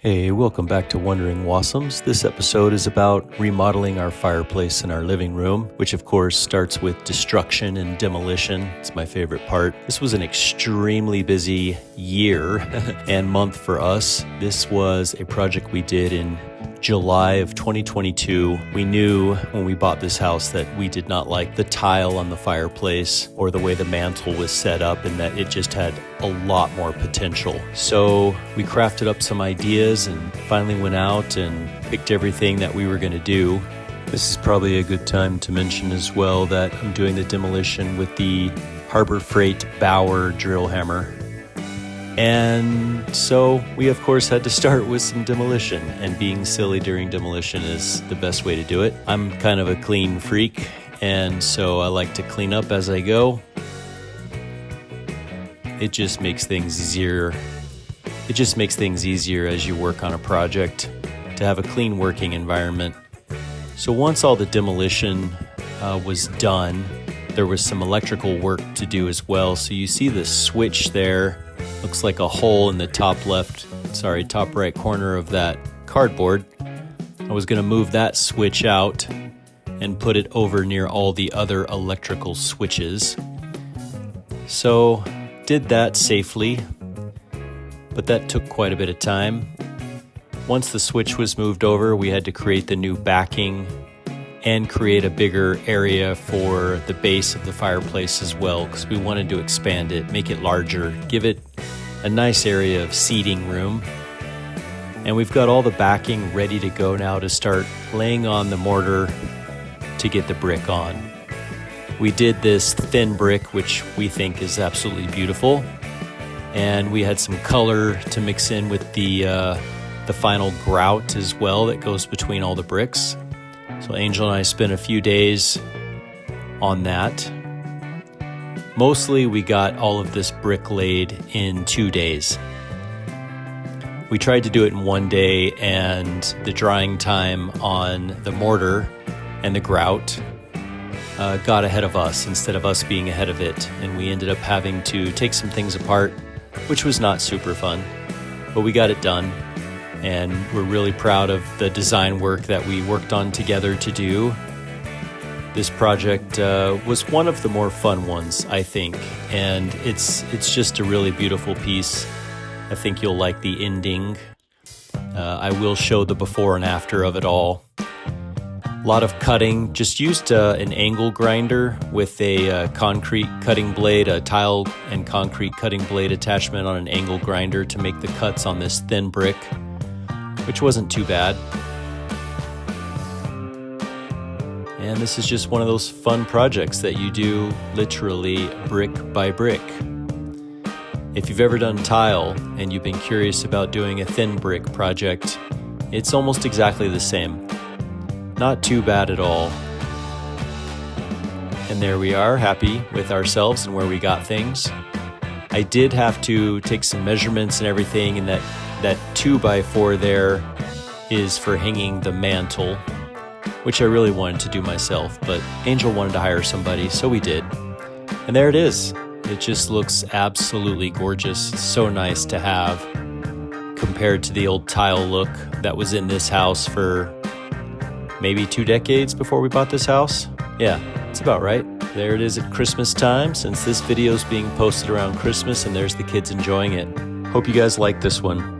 Hey, welcome back to Wondering Wasums. This episode is about remodeling our fireplace in our living room, which of course starts with destruction and demolition. It's my favorite part. This was an extremely busy year and month for us. This was a project we did in July of 2022. We knew when we bought this house that we did not like the tile on the fireplace or the way the mantle was set up, and that it just had a lot more potential. So we crafted up some ideas and finally went out and picked everything that we were going to do. This is probably a good time to mention as well that I'm doing the demolition with the Harbor Freight Bauer drill hammer. And so we, of course, had to start with some demolition, and being silly during demolition is the best way to do it. I'm kind of a clean freak, and so I like to clean up as I go. It just makes things easier. It just makes things easier as you work on a project to have a clean working environment. So once all the demolition was done, there was some electrical work to do as well. So you see the switch there. Looks like a hole in the top right corner of that cardboard. I was going to move that switch out and put it over near all the other electrical switches. So did that safely, but that took quite a bit of time. Once the switch was moved over, we had to create the new backing and create a bigger area for the base of the fireplace as well, because we wanted to expand it, make it larger, give it a nice area of seating room. And we've got all the backing ready to go now to start laying on the mortar to get the brick on. We did this thin brick, which we think is absolutely beautiful. And we had some color to mix in with the final grout as well that goes between all the bricks. So Angel and I spent a few days on that. Mostly we got all of this brick laid in 2 days. We tried to do it in 1 day, and the drying time on the mortar and the grout got ahead of us instead of us being ahead of it. And we ended up having to take some things apart, which was not super fun, but we got it done. And we're really proud of the design work that we worked on together to do. This project was one of the more fun ones, I think, and it's just a really beautiful piece. I think you'll like the ending. I will show the before and after of it all. A lot of cutting, just used an angle grinder with a concrete cutting blade, a tile and concrete cutting blade attachment on an angle grinder to make the cuts on this thin brick, which wasn't too bad. And this is just one of those fun projects that you do literally brick by brick. If you've ever done tile and you've been curious about doing a thin brick project, it's almost exactly the same. Not too bad at all. And there we are, happy with ourselves and where we got things. I did have to take some measurements and everything, and that 2x4 there is for hanging the mantle, which I really wanted to do myself, but Angel wanted to hire somebody, so we did. And there it is. It just looks absolutely gorgeous. It's so nice to have compared to the old tile look that was in this house for maybe 2 decades before we bought this house. Yeah, it's about right. There it is at Christmas time, since this video is being posted around Christmas, and there's the kids enjoying it. Hope you guys like this one.